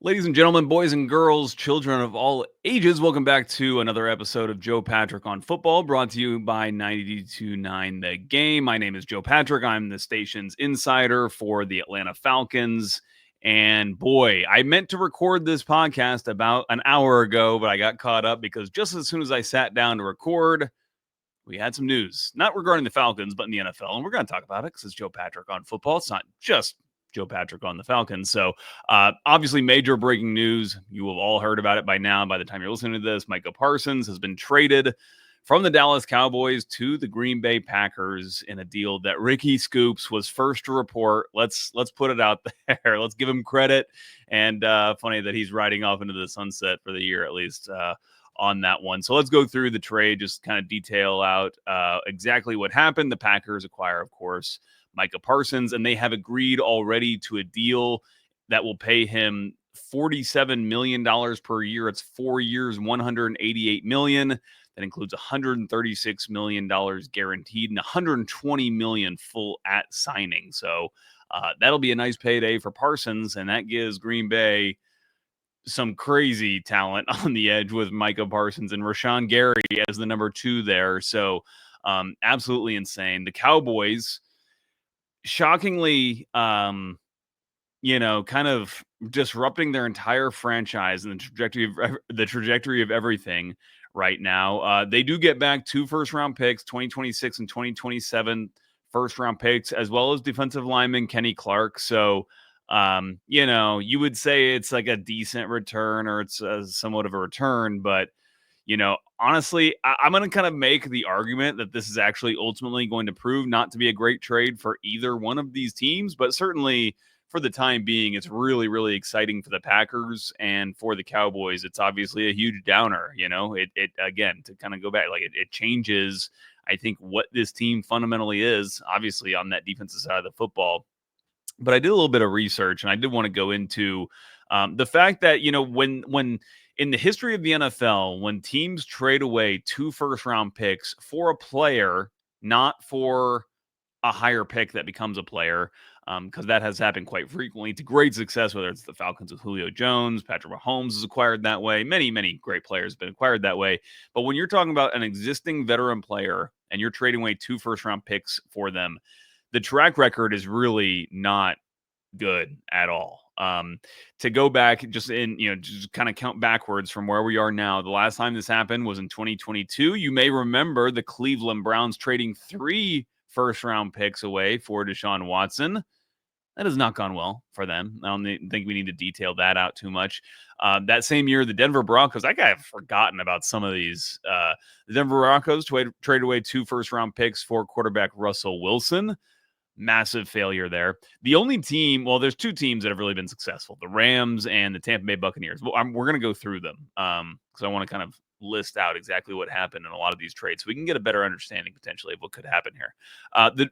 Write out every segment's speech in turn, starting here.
Ladies and gentlemen, boys and girls, children of all ages, welcome back to another episode of Joe Patrick on Football, brought to you by 92.9 The Game. My name is Joe Patrick. I'm the station's insider for the Atlanta Falcons. And boy, I meant to record this podcast about an hour ago, but I got caught up because just as soon as I sat down to record, we had some news, not regarding the Falcons, but in the NFL. And we're going to talk about it because it's Joe Patrick on Football. It's not just Joe Patrick on the Falcons. So obviously major breaking news. You have all heard about it by now. By the time you're listening to this, Micah Parsons has been traded from the Dallas Cowboys to the Green Bay Packers in a deal that Ricky Scoops was first to report. Let's put it out there. Let's give him credit. And funny that he's riding off into the sunset for the year, at least on that one. So let's go through the trade, just kind of detail out exactly what happened. The Packers acquire, of course, Micah Parsons, and they have agreed already to a deal that will pay him $47 million per year. It's 4 years, $188 million. That includes $136 million guaranteed and $120 million full at signing. So that'll be a nice payday for Parsons, and that gives Green Bay some crazy talent on the edge with Micah Parsons and Rashawn Gary as the number 2 there. So absolutely insane. The Cowboys, shockingly, kind of disrupting their entire franchise and the trajectory of everything right now. They do get back 2 first-round picks, 2026 and 2027 first-round picks, as well as defensive lineman Kenny Clark. So you would say it's like a decent return or it's somewhat of a return, but honestly, I'm going to kind of make the argument that this is actually ultimately going to prove not to be a great trade for either one of these teams, but certainly for the time being, it's really, really exciting for the Packers, and for the Cowboys, it's obviously a huge downer. It again, to kind of go back, like it changes, I think, what this team fundamentally is, obviously on that defensive side of the football. But I did a little bit of research, and I did want to go into the fact that when in the history of the NFL, when teams trade away 2 first-round picks for a player, not for a higher pick that becomes a player, because that has happened quite frequently to great success, whether it's the Falcons with Julio Jones, Patrick Mahomes is acquired that way. Many, many great players have been acquired that way. But when you're talking about an existing veteran player and you're trading away 2 first-round picks for them, the track record is really not good at all. To go back just kind of count backwards from where we are now, the last time this happened was in 2022. You may remember the Cleveland Browns trading 3 first-round picks away for Deshaun Watson. That has not gone well for them. I don't think we need to detail that out too much. That same year, the Denver Broncos, I have forgotten about some of these. The Denver Broncos traded away 2 first-round picks for quarterback Russell Wilson. Massive failure there. The only team, well, there's 2 teams that have really been successful, the Rams and the Tampa Bay Buccaneers. Well, we're going to go through them because I want to kind of list out exactly what happened in a lot of these trades so we can get a better understanding potentially of what could happen here.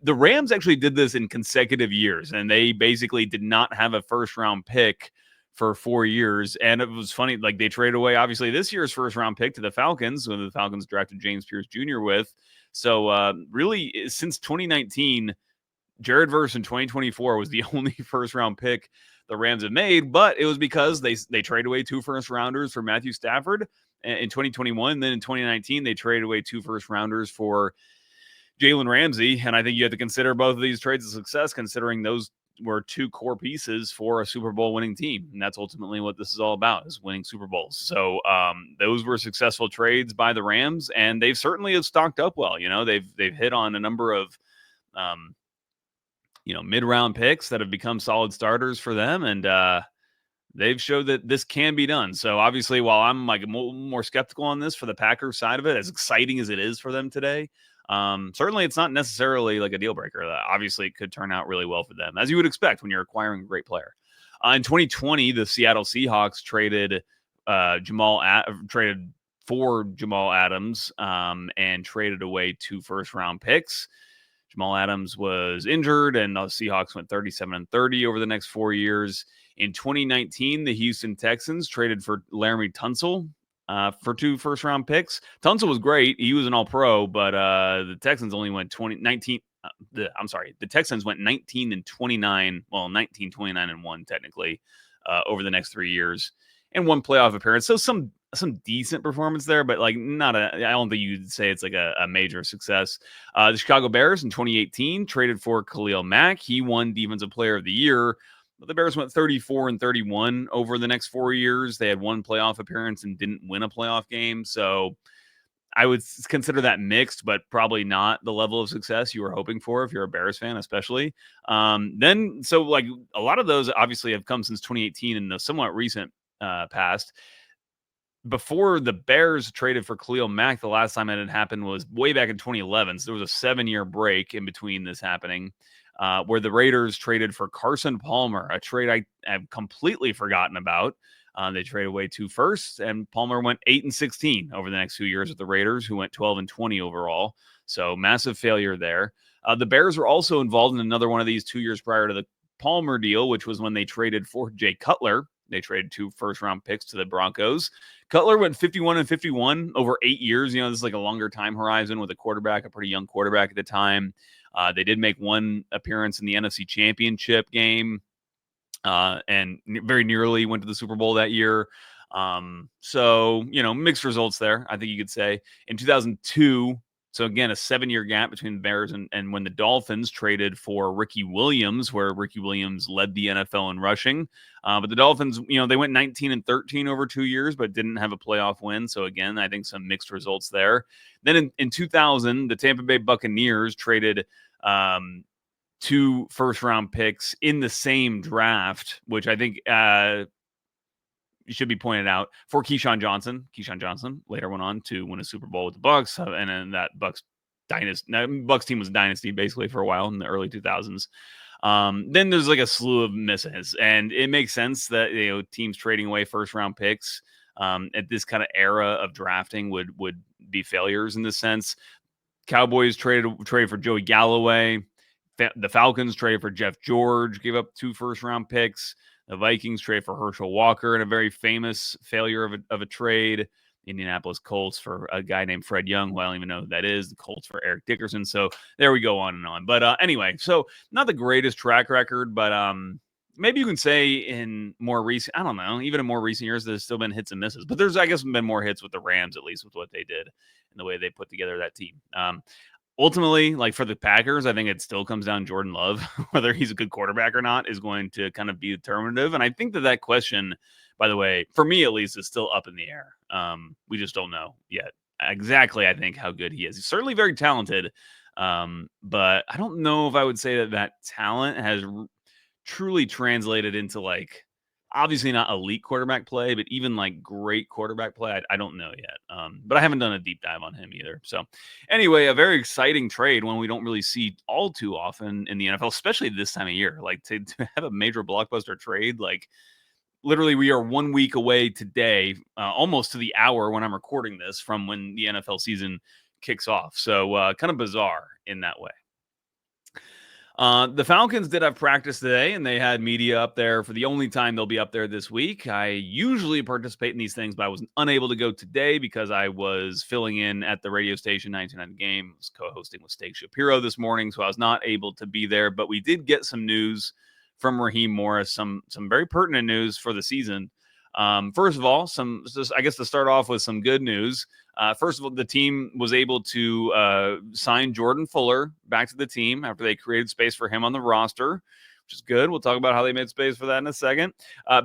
The Rams actually did this in consecutive years, and they basically did not have a first-round pick for 4 years. And it was funny, like they traded away, obviously, this year's first-round pick to the Falcons, when the Falcons drafted James Pierce Jr. with. So really, since 2019, Jared Verse in 2024 was the only first-round pick the Rams have made, but it was because they traded away 2 first-rounders for Matthew Stafford in 2021. Then in 2019, they traded away 2 first-rounders for Jalen Ramsey, and I think you have to consider both of these trades a success, considering those were 2 core pieces for a Super Bowl winning team, and that's ultimately what this is all about, is winning Super Bowls. So those were successful trades by the Rams, and they've certainly have stocked up well. They've hit on a number of mid-round picks that have become solid starters for them, and they've showed that this can be done. So obviously, while I'm like more skeptical on this for the Packers side of it, as exciting as it is for them today, certainly it's not necessarily like a deal breaker. Obviously, it could turn out really well for them, as you would expect when you're acquiring a great player. In 2020, the Seattle Seahawks traded for Jamal Adams and traded away 2 first-round picks. Jamal Adams was injured, and the Seahawks went 37-30 over the next 4 years. In 2019, the Houston Texans traded for Laramie Tunsil for 2 first-round picks. Tunsil was great. He was an All-Pro, but the Texans only went the Texans went 19-29. Well, 19-29-1 technically over the next 3 years and one playoff appearance. So some decent performance there, but like not a. I don't think you'd say it's like a major success. The Chicago Bears in 2018 traded for Khalil Mack. He won Defensive Player of the Year. But the Bears went 34-31 over the next 4 years. They had one playoff appearance and didn't win a playoff game. So I would consider that mixed, but probably not the level of success you were hoping for if you're a Bears fan, especially. So like a lot of those obviously have come since 2018 in the somewhat recent past. Before the Bears traded for Khalil Mack, the last time it had happened was way back in 2011. So there was a 7-year break in between this happening, where the Raiders traded for Carson Palmer, a trade I have completely forgotten about. They traded away 2 firsts, and Palmer went 8-16 over the next 2 years with the Raiders, who went 12-20 overall. So massive failure there. The Bears were also involved in another one of these 2 years prior to the Palmer deal, which was when they traded for Jay Cutler. They traded 2 first-round picks to the Broncos. Cutler went 51-51 over 8 years. This is like a longer time horizon with a quarterback, a pretty young quarterback at the time. They did make one appearance in the NFC Championship game, and very nearly went to the Super Bowl that year. So, mixed results there, I think you could say. In 2002, so again, a 7-year gap between the Bears and when the Dolphins traded for Ricky Williams, where Ricky Williams led the NFL in rushing. But the Dolphins, they went 19-13 over 2 years, but didn't have a playoff win. So again, I think some mixed results there. Then in 2000, the Tampa Bay Buccaneers traded 2 first-round picks in the same draft, which I think should be pointed out, for Keyshawn Johnson. Keyshawn Johnson later went on to win a Super Bowl with the Bucs, and then that Bucs team was dynasty basically for a while in the early 2000s. Then there's like a slew of misses, and it makes sense that teams trading away first-round picks at this kind of era of drafting would be failures in this sense. Cowboys traded for Joey Galloway. The Falcons traded for Jeff George, gave up 2 first-round picks. The Vikings traded for Herschel Walker in a very famous failure of a trade. Indianapolis Colts for a guy named Fred Young, who I don't even know who that is. The Colts for Eric Dickerson. So there we go, on and on. But anyway, so not the greatest track record, but maybe you can say in more recent, I don't know, even in more recent years, there's still been hits and misses. But there's, I guess, been more hits with the Rams, at least with what they did and the way they put together that team. Ultimately, like for the Packers, I think it still comes down to Jordan Love. Whether he's a good quarterback or not is going to kind of be determinative. And I think that question, by the way, for me at least, is still up in the air. We just don't know yet exactly, I think, how good he is. He's certainly very talented, but I don't know if I would say that talent has truly translated into like, obviously not elite quarterback play, but even like great quarterback play, I don't know yet. But I haven't done a deep dive on him either. So anyway, a very exciting trade, one we don't really see all too often in the NFL, especially this time of year. Like to have a major blockbuster trade, like literally we are 1 week away today, almost to the hour when I'm recording this, from when the NFL season kicks off. So kind of bizarre in that way. The Falcons did have practice today, and they had media up there for the only time they'll be up there this week. I usually participate in these things, but I was unable to go today because I was filling in at the radio station 99 Game. I was co-hosting with Steak Shapiro this morning, so I was not able to be there. But we did get some news from Raheem Morris, some very pertinent news for the season. First of all, I guess to start off with some good news. First of all, the team was able to sign Jordan Fuller back to the team after they created space for him on the roster, which is good. We'll talk about how they made space for that in a second.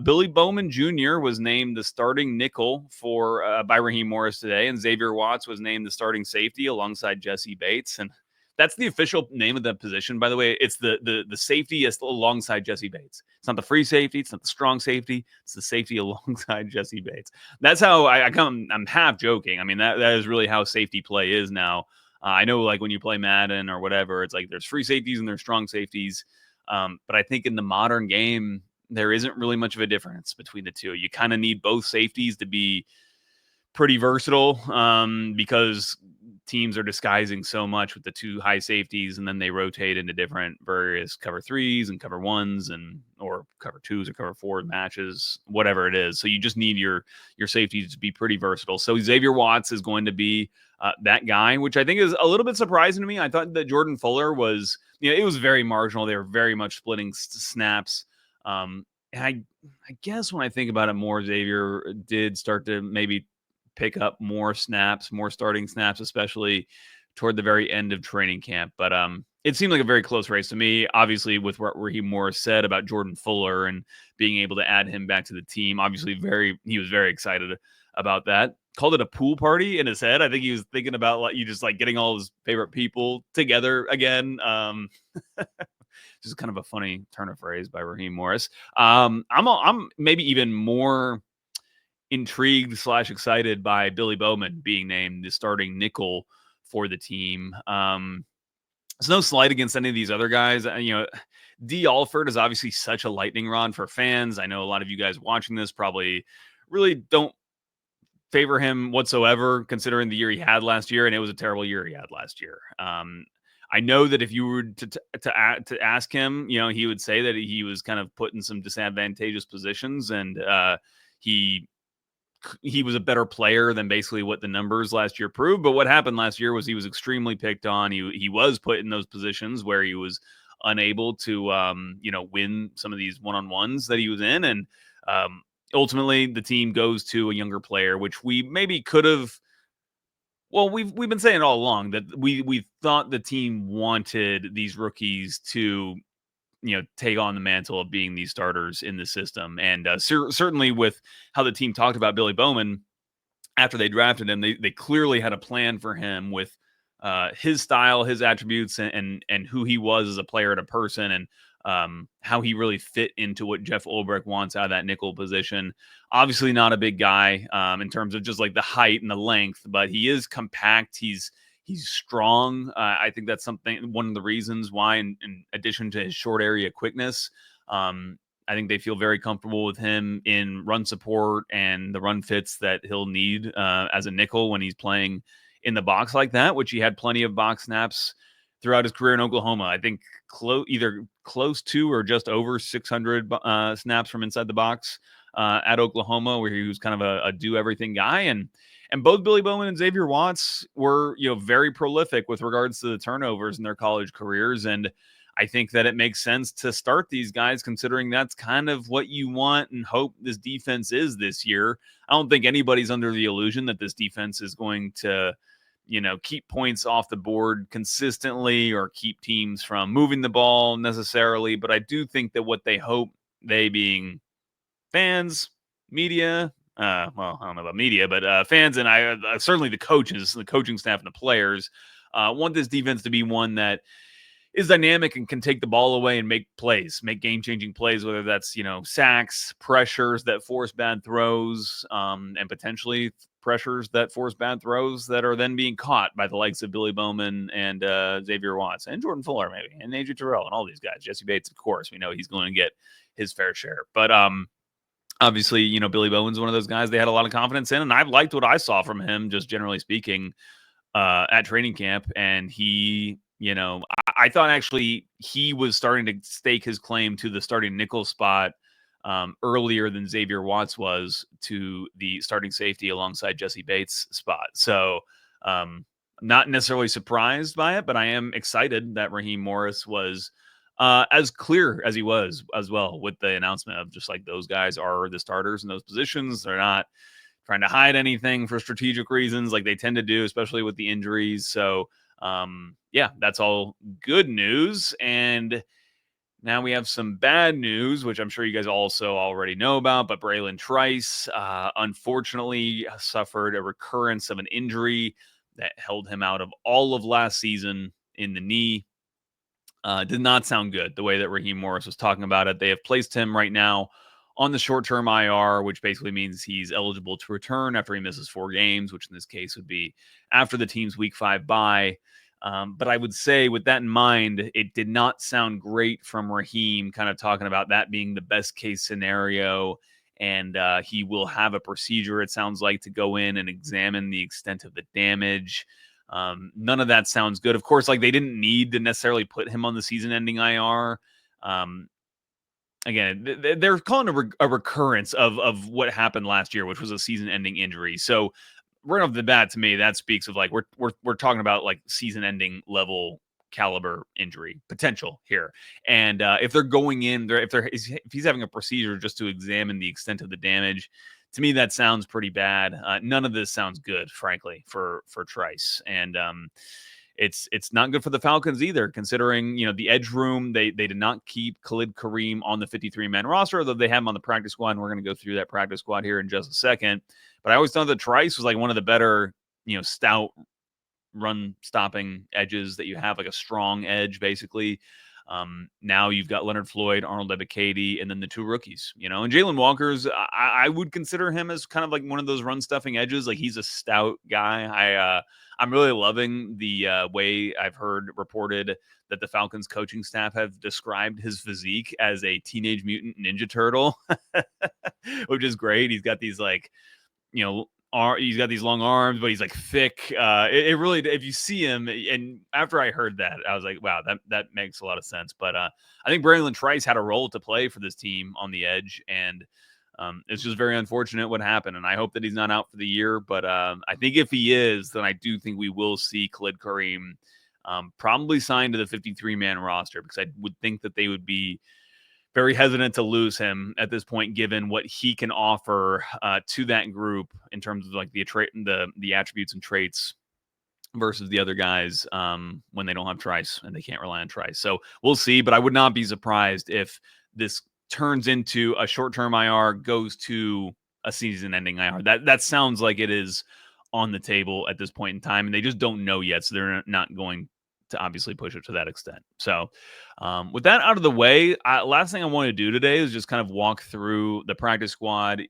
Billy Bowman Jr. was named the starting nickel by Raheem Morris today, and Xavier Watts was named the starting safety alongside Jesse Bates. And that's the official name of the position, by the way. It's the safety alongside Jesse Bates. It's not the free safety. It's not the strong safety. It's the safety alongside Jesse Bates. That's how I come. I'm half joking. I mean, that is really how safety play is now. I know, like when you play Madden or whatever, it's like there's free safeties and there's strong safeties. But I think in the modern game, there isn't really much of a difference between the two. You kind of need both safeties to be pretty versatile, because teams are disguising so much with the 2 high safeties, and then they rotate into different various cover 3s and cover 1s or cover 2s or cover 4 matches, whatever it is. So you just need your safeties to be pretty versatile. So Xavier Watts is going to be that guy, which I think is a little bit surprising to me. I thought that Jordan Fuller was, it was very marginal. They were very much splitting snaps. And I guess when I think about it more, Xavier did start to maybe pick up more snaps, more starting snaps, especially toward the very end of training camp. But it seemed like a very close race to me. Obviously, with what Raheem Morris said about Jordan Fuller and being able to add him back to the team, obviously he was very excited about that. Called it a pool party in his head. I think he was thinking about like you just like getting all his favorite people together again. Just kind of a funny turn of phrase by Raheem Morris. I'm maybe even more intrigued slash excited by Billy Bowman being named the starting nickel for the team. It's no slight against any of these other guys. D. Alford is obviously such a lightning rod for fans. I know a lot of you guys watching this probably really don't favor him whatsoever, considering the year he had last year, and it was a terrible year he had last year. I know that if you were to ask him, he would say that he was kind of put in some disadvantageous positions, and he was a better player than basically what the numbers last year proved. But what happened last year was he was extremely picked on. He was put in those positions where he was unable to win some of these one-on-ones that he was in, and ultimately the team goes to a younger player, which we maybe could have. Well, we've been saying all along that we thought the team wanted these rookies to take on the mantle of being these starters in the system, and certainly with how the team talked about Billy Bowman after they drafted him, they clearly had a plan for him with his style, his attributes, and who he was as a player and a person, and how he really fit into what Jeff Ulbrich wants out of that nickel position. Obviously, not a big guy in terms of just like the height and the length, but he is compact. He's strong. I think that's one of the reasons why, in addition to his short area quickness, I think they feel very comfortable with him in run support and the run fits that he'll need as a nickel when he's playing in the box like that, which he had plenty of box snaps throughout his career in Oklahoma. I think either close to or just over 600 snaps from inside the box at Oklahoma, where he was kind of a do everything guy. And both Billy Bowman and Xavier Watts were, very prolific with regards to the turnovers in their college careers. And I think that it makes sense to start these guys, considering that's kind of what you want and hope this defense is this year. I don't think anybody's under the illusion that this defense is going to, keep points off the board consistently or keep teams from moving the ball necessarily. But I do think that what they hope, they being fans, media, well, I don't know about media, but fans and certainly the coaches, the coaching staff, and the players want this defense to be one that is dynamic and can take the ball away and make plays, make game-changing plays, whether that's, sacks, pressures that force bad throws, and potentially pressures that force bad throws that are then being caught by the likes of Billy Bowman and Xavier Watts and Jordan Fuller, maybe, and AJ Terrell and all these guys. Jesse Bates, of course, we know he's going to get his fair share. But obviously, Billy Bowman's one of those guys they had a lot of confidence in, and I've liked what I saw from him, just generally speaking, at training camp. And he, I thought actually he was starting to stake his claim to the starting nickel spot earlier than Xavier Watts was to the starting safety alongside Jesse Bates' spot. So not necessarily surprised by it, but I am excited that Raheem Morris was as clear as he was as well with the announcement of just like those guys are the starters in those positions. They're not trying to hide anything for strategic reasons like they tend to do, especially with the injuries. So yeah, that's all good news. And now we have some bad news, which I'm sure you guys also already know about, but Bralen Trice unfortunately suffered a recurrence of an injury that held him out of all of last season in the knee. Did not sound good the way that Raheem Morris was talking about it. They have placed him right now on the short-term IR, which basically means he's eligible to return after he misses 4 games, which in this case would be after the team's Week 5 bye. But I would say with that in mind, it did not sound great from Raheem kind of talking about that being the best case scenario. And he will have a procedure, it sounds like, to go in and examine the extent of the damage. None of that sounds good. Of course, like they didn't need to necessarily put him on the season-ending IR. Again, they're calling a recurrence of what happened last year, which was a season-ending injury. So right off the bat, to me, that speaks of like we're talking about like season-ending level caliber injury potential here. And if they're going in there, if he's having a procedure just to examine the extent of the damage, to me that sounds pretty bad. None of this sounds good, frankly, for Trice. And it's not good for the Falcons either, considering the edge room. They did not keep Khalid Kareem on the 53-man roster, although they have him on the practice squad. And we're going to go through that practice squad here in just a second. But I always thought that Trice was like one of the better, stout run stopping edges that you have, like a strong edge basically. Now you've got Leonard Floyd, Arnold Ebiketie, and then the two rookies, and Jalen Walker's, I would consider him as kind of like one of those run stuffing edges. Like he's a stout guy. I'm really loving the way I've heard reported that the Falcons coaching staff have described his physique as a Teenage Mutant Ninja Turtle, which is great. He's got these like, he's got these long arms, but he's like thick. It really, if you see him, and after I heard that, I was like, wow, that makes a lot of sense. But I think Bralen Trice had a role to play for this team on the edge, and it's just very unfortunate what happened. And I hope that he's not out for the year. But I think if he is, then I do think we will see Khalid Kareem probably signed to the 53-man roster, because I would think that they would be very hesitant to lose him at this point, given what he can offer to that group in terms of like the attributes and traits versus the other guys when they don't have Trice and they can't rely on Trice. So we'll see, but I would not be surprised if this turns into a short-term IR, goes to a season-ending IR. That sounds like it is on the table at this point in time, and they just don't know yet, so they're not going to obviously push it to that extent. So with that out of the way, last thing I want to do today is just kind of walk through the practice squad.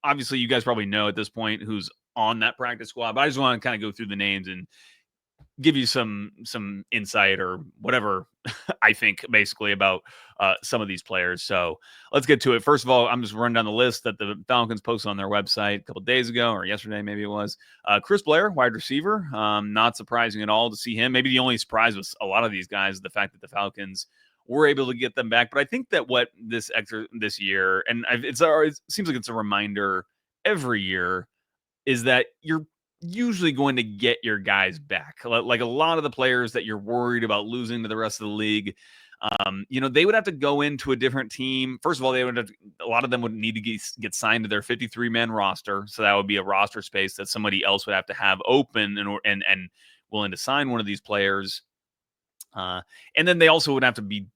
Obviously, you guys probably know at this point who's on that practice squad, but I just want to kind of go through the names and give you some insight or whatever I think basically about some of these players. So let's get to it. First of all, I'm just running down the list that the Falcons posted on their website a couple days ago, or yesterday maybe it was. Chris Blair, wide receiver. Not surprising at all to see him. Maybe the only surprise with a lot of these guys is the fact that the Falcons were able to get them back. But I think that what this year, and it seems like it's a reminder every year, is that you're usually going to get your guys back. Like a lot of the players that you're worried about losing to the rest of the league, they would have to go into a different team. First of all, a lot of them would need to get signed to their 53-man roster. So that would be a roster space that somebody else would have to have open and willing to sign one of these players. And then they also would have to be,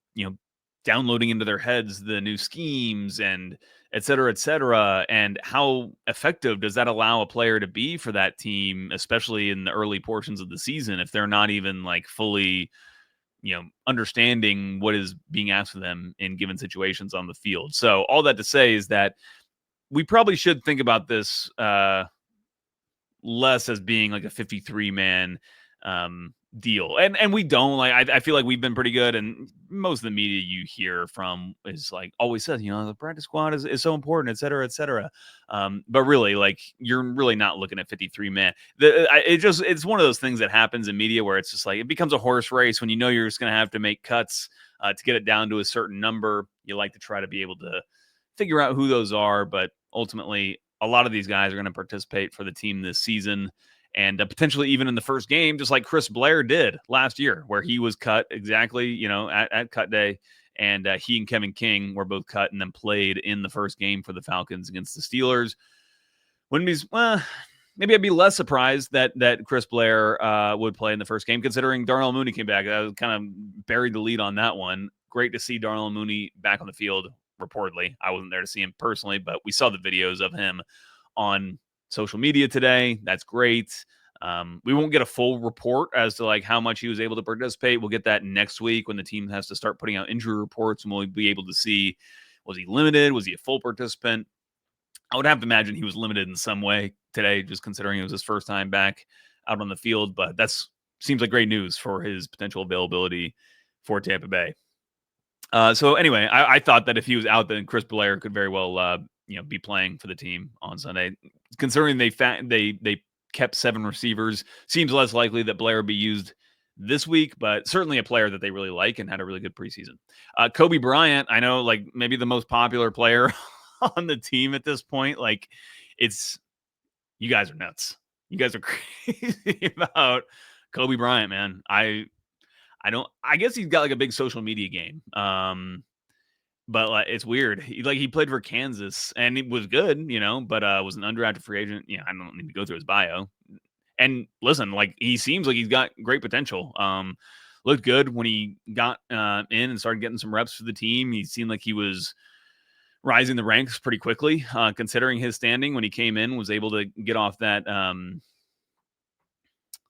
downloading into their heads the new schemes and et cetera, and how effective does that allow a player to be for that team, especially in the early portions of the season, if they're not even like fully, understanding what is being asked of them in given situations on the field. So all that to say is that we probably should think about this less as being like a 53-man deal, and we don't. Like I feel like we've been pretty good, and most of the media you hear from is like always says, the practice squad is so important, et cetera. But really, like, you're really not looking at 53-man. It's one of those things that happens in media where it's just like it becomes a horse race when you're just going to have to make cuts to get it down to a certain number. You like to try to be able to figure out who those are, but ultimately a lot of these guys are going to participate for the team this season. And potentially even in the first game, just like Chris Blair did last year, where he was cut exactly, at cut day. And he and Kevin King were both cut and then played in the first game for the Falcons against the Steelers. Maybe I'd be less surprised that Chris Blair would play in the first game, considering Darnell Mooney came back. I was kind of buried the lead on that one. Great to see Darnell Mooney back on the field, reportedly. I wasn't there to see him personally, but we saw the videos of him on social media today. That's great. We won't get a full report as to like how much he was able to participate. We'll get that next week when the team has to start putting out injury reports, and we'll be able to see, was he limited? Was he a full participant? I would have to imagine he was limited in some way today, just considering it was his first time back out on the field. But seems like great news for his potential availability for Tampa Bay. So anyway, I thought that if he was out, then Chris Blair could very well be playing for the team on Sunday. Considering they kept 7 receivers, seems less likely that Blair would be used this week, but certainly a player that they really like and had a really good preseason. Kobe Bryant, I know, like, maybe the most popular player on the team at this point. Like, you guys are nuts. You guys are crazy about Kobe Bryant, man. I guess he's got like a big social media game. But like, it's weird. He played for Kansas and he was good, but was an undrafted free agent. I don't need to go through his bio. And listen, like he seems like he's got great potential. Looked good when he got in and started getting some reps for the team. He seemed like he was rising the ranks pretty quickly, considering his standing when he came in, was able to get off that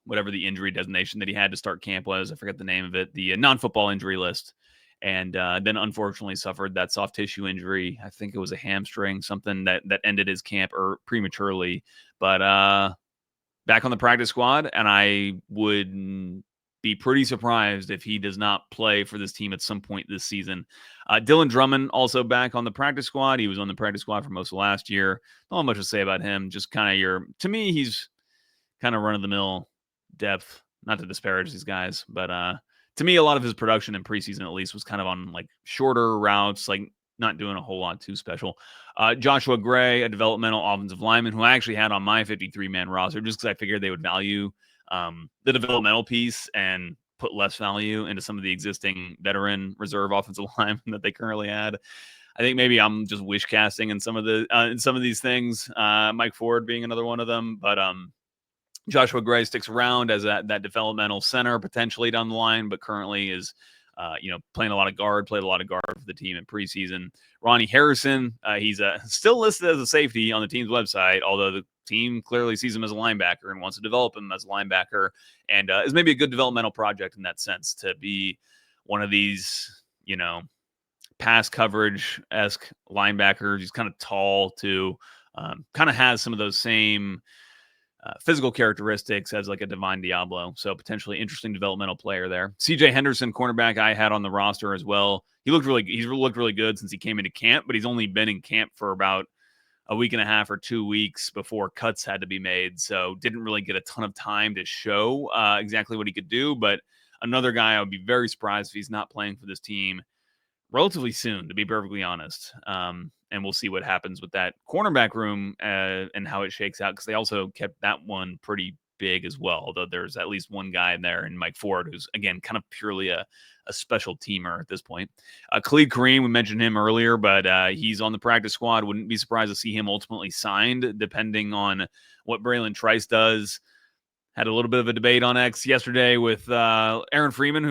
whatever the injury designation that he had to start camp was. I forget the name of it, the non-football injury list. And then unfortunately suffered that soft tissue injury. I think it was a hamstring, something that ended his camp prematurely. But back on the practice squad, and I would be pretty surprised if he does not play for this team at some point this season. Dylan Drummond also back on the practice squad. He was on the practice squad for most of last year. Not much to say about him. Just kind of to me, he's kind of run-of-the-mill depth. Not to disparage these guys, but to me, a lot of his production in preseason, at least, was kind of on like shorter routes, like not doing a whole lot too special. Joshua Gray, a developmental offensive lineman who I actually had on my 53-man roster just because I figured they would value the developmental piece and put less value into some of the existing veteran reserve offensive linemen that they currently had. I think maybe I'm just wish casting in some of these things. Mike Ford being another one of them, but Joshua Gray sticks around as that developmental center potentially down the line, but currently is, played a lot of guard for the team in preseason. Ronnie Harrison, he's still listed as a safety on the team's website, although the team clearly sees him as a linebacker and wants to develop him as a linebacker, and is maybe a good developmental project in that sense to be one of these, pass coverage-esque linebackers. He's kind of tall too, kind of has some of those same physical characteristics as like a Divine Diablo. So potentially interesting developmental player there. CJ Henderson, cornerback I had on the roster as well. He's looked really good since he came into camp, but he's only been in camp for about a week and a half or 2 weeks before cuts had to be made. So didn't really get a ton of time to show exactly what he could do. But another guy I would be very surprised if he's not playing for this team relatively soon, to be perfectly honest. And we'll see what happens with that cornerback room and how it shakes out, because they also kept that one pretty big as well, although there's at least one guy in there, and Mike Ford, who's, again, kind of purely a special teamer at this point. Khalid Kareem, we mentioned him earlier, but he's on the practice squad. Wouldn't be surprised to see him ultimately signed, depending on what Bralen Trice does. Had a little bit of a debate on X yesterday with Aaron Freeman,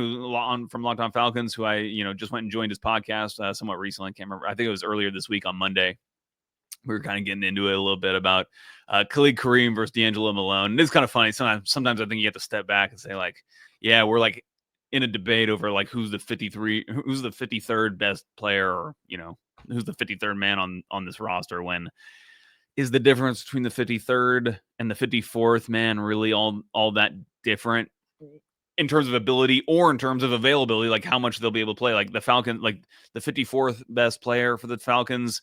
from Locked On Falcons, who I just went and joined his podcast somewhat recently. I can't remember. I think it was earlier this week on Monday. We were kind of getting into it a little bit about Khalid Kareem versus D'Angelo Malone. And it's kind of funny. Sometimes I think you have to step back and say, like, yeah, we're like in a debate over like who's the 53rd best player, or who's the 53rd man on this roster, when is the difference between the 53rd and the 54th man really all that different in terms of ability or in terms of availability, like how much they'll be able to play? Like the Falcons, like the 54th best player for the Falcons,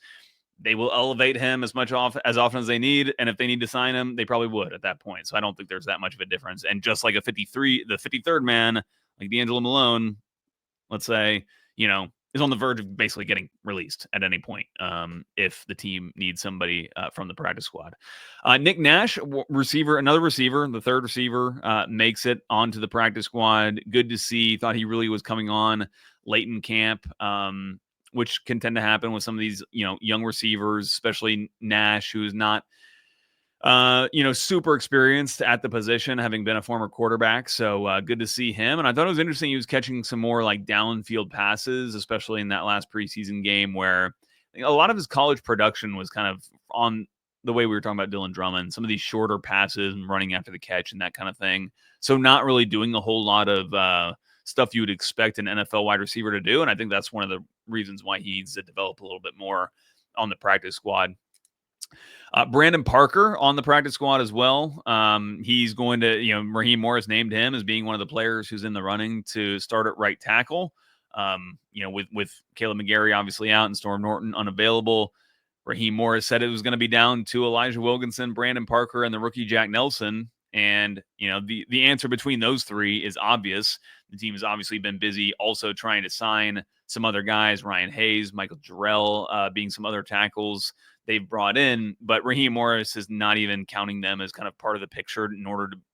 they will elevate him as often as they need. And if they need to sign him, they probably would at that point. So I don't think there's that much of a difference. And just like the 53rd man, like D'Angelo Malone, let's say, is on the verge of basically getting released at any point if the team needs somebody from the practice squad. Nick Nash, another receiver, the third receiver, makes it onto the practice squad. Good to see. Thought he really was coming on late in camp, which can tend to happen with some of these, young receivers, especially Nash, who is not super experienced at the position, having been a former quarterback. So good to see him. And I thought it was interesting. He was catching some more like downfield passes, especially in that last preseason game, where a lot of his college production was kind of on the way we were talking about Dylan Drummond, some of these shorter passes and running after the catch and that kind of thing. So not really doing a whole lot of stuff you would expect an NFL wide receiver to do. And I think that's one of the reasons why he needs to develop a little bit more on the practice squad. Brandon Parker on the practice squad as well. He's going to, Raheem Morris named him as being one of the players who's in the running to start at right tackle. With Caleb McGarry obviously out and Storm Norton unavailable. Raheem Morris said it was going to be down to Elijah Wilkinson, Brandon Parker, and the rookie Jack Nelson. And, the answer between those three is obvious. The team has obviously been busy also trying to sign some other guys, Ryan Hayes, Michael Jarrell, being some other tackles they've brought in, but Raheem Morris is not even counting them as kind of part of the picture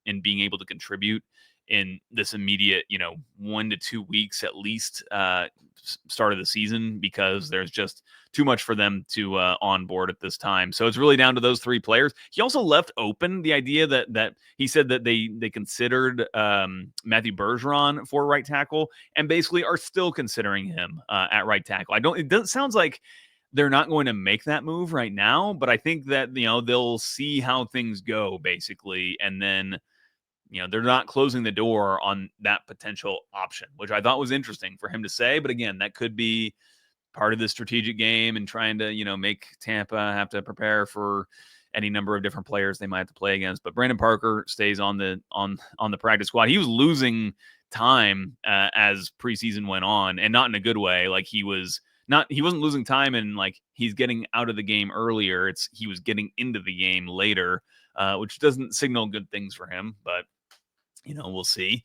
in being able to contribute in this immediate, 1 to 2 weeks at least, start of the season, because there's just too much for them to onboard at this time. So it's really down to those 3 players. He also left open the idea that he said that they considered Matthew Bergeron for right tackle, and basically are still considering him at right tackle. It sounds like they're not going to make that move right now, but I think that, they'll see how things go basically, and then, they're not closing the door on that potential option, which I thought was interesting for him to say. But again, that could be part of the strategic game and trying to, make Tampa have to prepare for any number of different players they might have to play against. But Brandon Parker stays on the practice squad. He was losing time as preseason went on, and not in a good way. Like he wasn't losing time and like he's getting out of the game earlier. He was getting into the game later, which doesn't signal good things for him. But we'll see.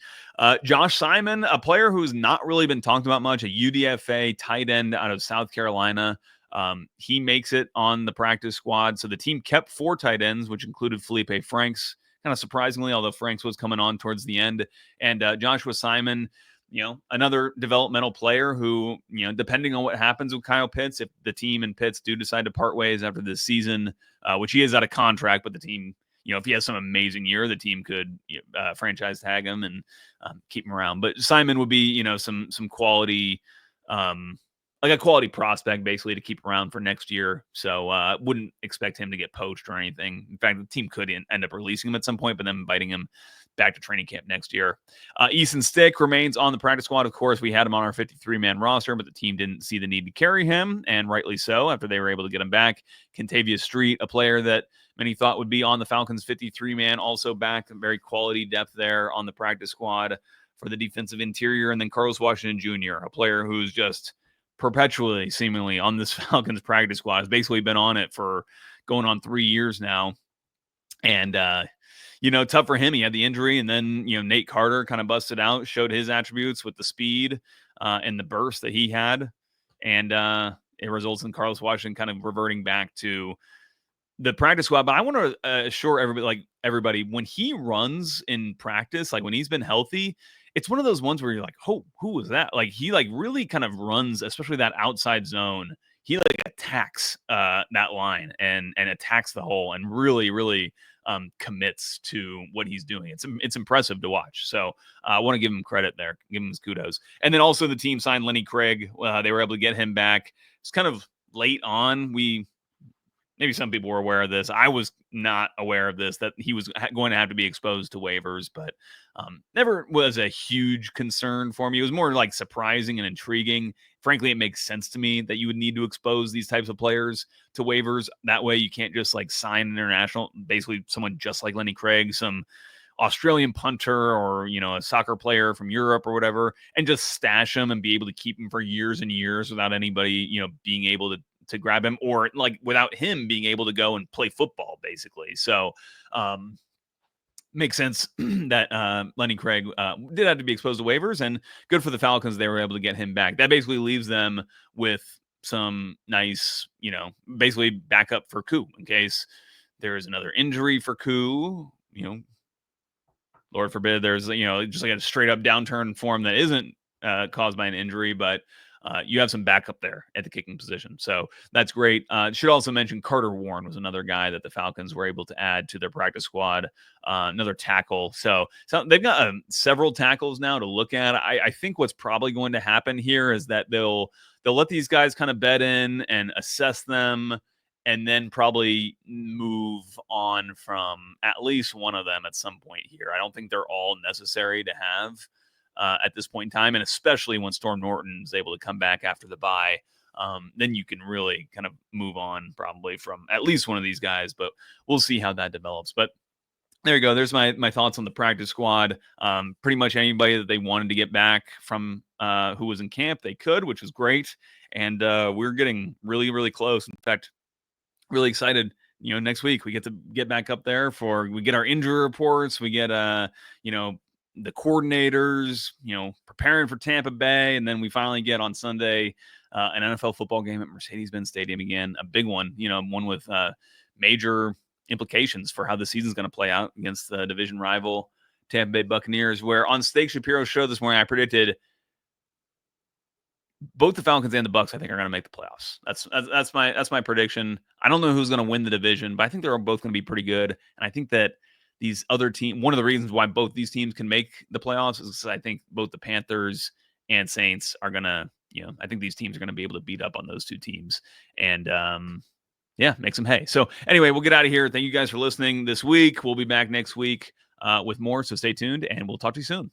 Josh Simon, a player who's not really been talked about much, a UDFA tight end out of South Carolina. He makes it on the practice squad. So the team kept 4 tight ends, which included Felipe Franks, kind of surprisingly, although Franks was coming on towards the end. And Joshua Simon, another developmental player who, depending on what happens with Kyle Pitts, if the team and Pitts do decide to part ways after this season, which he is out of contract, but the team, if he has some amazing year, the team could franchise tag him and keep him around. But Simon would be, some quality, like a quality prospect, basically, to keep around for next year. So I wouldn't expect him to get poached or anything. In fact, the team could end up releasing him at some point, but then inviting him back to training camp next year. Easton Stick remains on the practice squad. Of course, we had him on our 53-man roster, but the team didn't see the need to carry him, and rightly so, after they were able to get him back. Kentavious Street, a player that many thought would be on the Falcons 53-man, also back. Very quality depth there on the practice squad for the defensive interior. And then Carlos Washington Jr., a player who's just perpetually, seemingly, on this Falcons practice squad. Has basically been on it for going on 3 years now. And, tough for him. He had the injury, and then, Nate Carter kind of busted out, showed his attributes with the speed and the burst that he had. And it results in Carlos Washington kind of reverting back to the practice squad. But I want to assure everybody, when he runs in practice, like when he's been healthy, it's one of those ones where you're like, oh, who was that? Like he really kind of runs, especially that outside zone. He attacks that line and attacks the hole and really, really commits to what he's doing. It's impressive to watch. So I want to give him credit there, give him his kudos. And then also the team signed Lenny Craig. They were able to get him back. It's kind of late on. Maybe some people were aware of this. I was not aware of this, that he was going to have to be exposed to waivers, but never was a huge concern for me. It was more like surprising and intriguing. Frankly, it makes sense to me that you would need to expose these types of players to waivers. That way you can't just like sign an international, basically someone just like Lenny Craig, some Australian punter or, a soccer player from Europe or whatever, and just stash them and be able to keep them for years and years without anybody, being able to grab him, or like without him being able to go and play football, basically. So makes sense that Lenny Craig did have to be exposed to waivers, and good for the Falcons. They were able to get him back. That basically leaves them with some nice, basically backup for Koo in case there is another injury for Koo, Lord forbid there's, just like a straight up downturn for him that isn't caused by an injury, but you have some backup there at the kicking position. So that's great. Should also mention Carter Warren was another guy that the Falcons were able to add to their practice squad, another tackle. So they've got several tackles now to look at. I think what's probably going to happen here is that they'll let these guys kind of bed in and assess them, and then probably move on from at least one of them at some point here. I don't think they're all necessary to have at this point in time, and especially when Storm Norton is able to come back after the bye, then you can really kind of move on probably from at least one of these guys, but we'll see how that develops. But there you go. There's my thoughts on the practice squad. Pretty much anybody that they wanted to get back from who was in camp, they could, which was great. And we're getting really, really close. In fact, really excited. Next week we get to get back up there we get our injury reports. We get, the coordinators, preparing for Tampa Bay. And then we finally get on Sunday an NFL football game at Mercedes-Benz Stadium again, a big one, one with major implications for how the season's going to play out against the division rival Tampa Bay Buccaneers, where on Steak Shapiro's show this morning, I predicted both the Falcons and the Bucs, I think, are going to make the playoffs. That's my prediction. I don't know who's going to win the division, but I think they're both going to be pretty good. And I think that these other teams, one of the reasons why both these teams can make the playoffs is I think both the Panthers and Saints are going to, I think these teams are going to be able to beat up on those two teams and, make some hay. So anyway, we'll get out of here. Thank you guys for listening this week. We'll be back next week with more. So stay tuned and we'll talk to you soon.